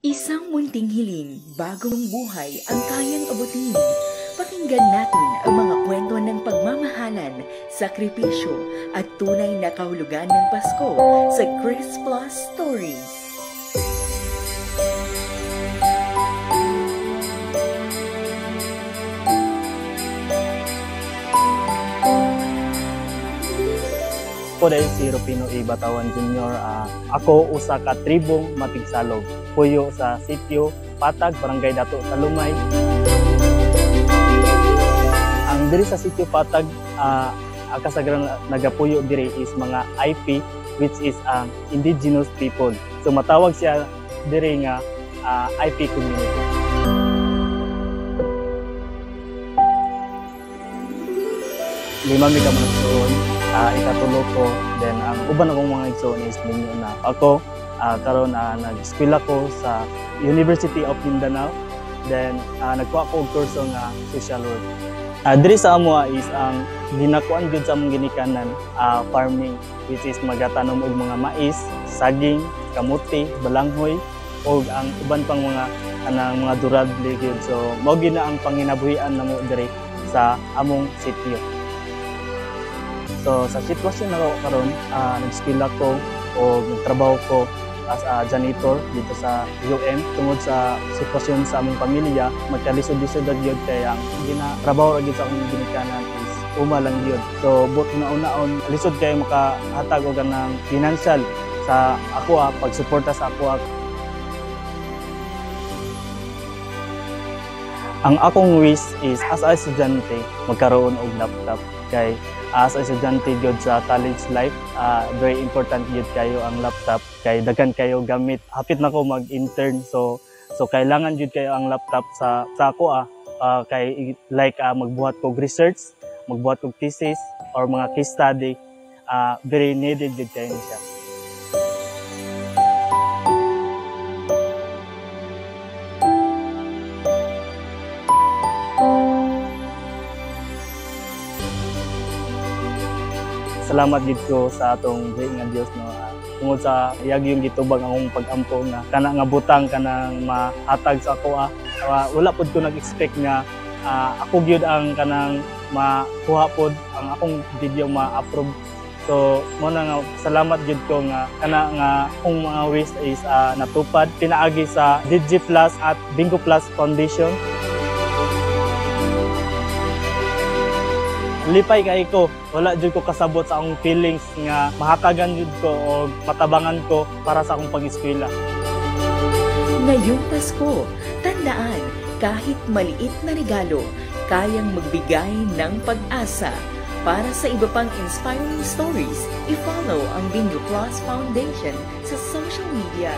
Isang munting hiling, bagong buhay ang kayang abutin. Pakinggan natin ang mga kwento ng pagmamahalan, sakripisyo at tunay na kahulugan ng Pasko sa Chris Plus Stories. Ako dahil si Rufino A. Batawan Jr. Ako usa ka tribong matigsalog. Puyo sa sitio Patag, Barangay Dato, Talumay. Ang diri sa sitio Patag, ang kasagarang nagapuyo diri is mga IP, which is indigenous people. So matawag siya diri nga IP community. Lima mi ka managsoon, ikatulo ko, then ang uban akong mga igsoon is ninyo na. Ako, karon nag-eskwela ko sa University of Mindanao, then nagkuha ko og kurso nga social work. Diri sa amo is ang ginakuan gyud sa among ginikanan, farming, which is magatanom og mga mais, saging, kamuti, balanghoy, og ang uban pang mga kanang mga durable gyud. So mao gyud na ang panginabuhian namo diri sa among sitio. So sa sitwasyon na karon, nag-eskwela ko o nagtrabaho ko as a janitor dito sa UM. Tungod sa sitwasyon sa among pamilya, magkalisod-lisod gyud kay ang ginatrabaho ra gyud sa akong ginikanan is uma lang gyud. So but naon lisod kay makahatag og ganang financial sa ako pagsuporta sa ako. Ang akong wish is as a estudyante magkaroon og laptop kay as a estudyante gyud sa college life, very important gyud kayo ang laptop kay daghan kayo gamit. Hapit na ko mag-intern, so kailangan gyud kayo ang laptop sa ako kay like magbuhat kog research, magbuhat kog thesis or mga case study, very needed gyud kayo ni siya. Salamat gid ko sa atong nga Dios, no. Tungod sa iyag yung gitubag akong pag-ampo nga kana nga butang kanang mahatag sa ako. Wala pud ko nag-expect nga ako gyud ang kanang makuha pod ang akong video ma-approve. So mo na nga salamat gid ko nga kana nga akong mga wish is natupad pinaagi sa DigiPlus at Bingo Plus Foundation. Lipay kay ko, wala jud ko kasabot sa akong feelings nga mahatagan jud ko o matabangan ko para sa akong pag-eskwela. Ngayong Pasko, tandaan, kahit maliit na regalo, kayang magbigay ng pag-asa. Para sa iba pang inspiring stories, i-follow ang Bingo Plus Foundation sa social media.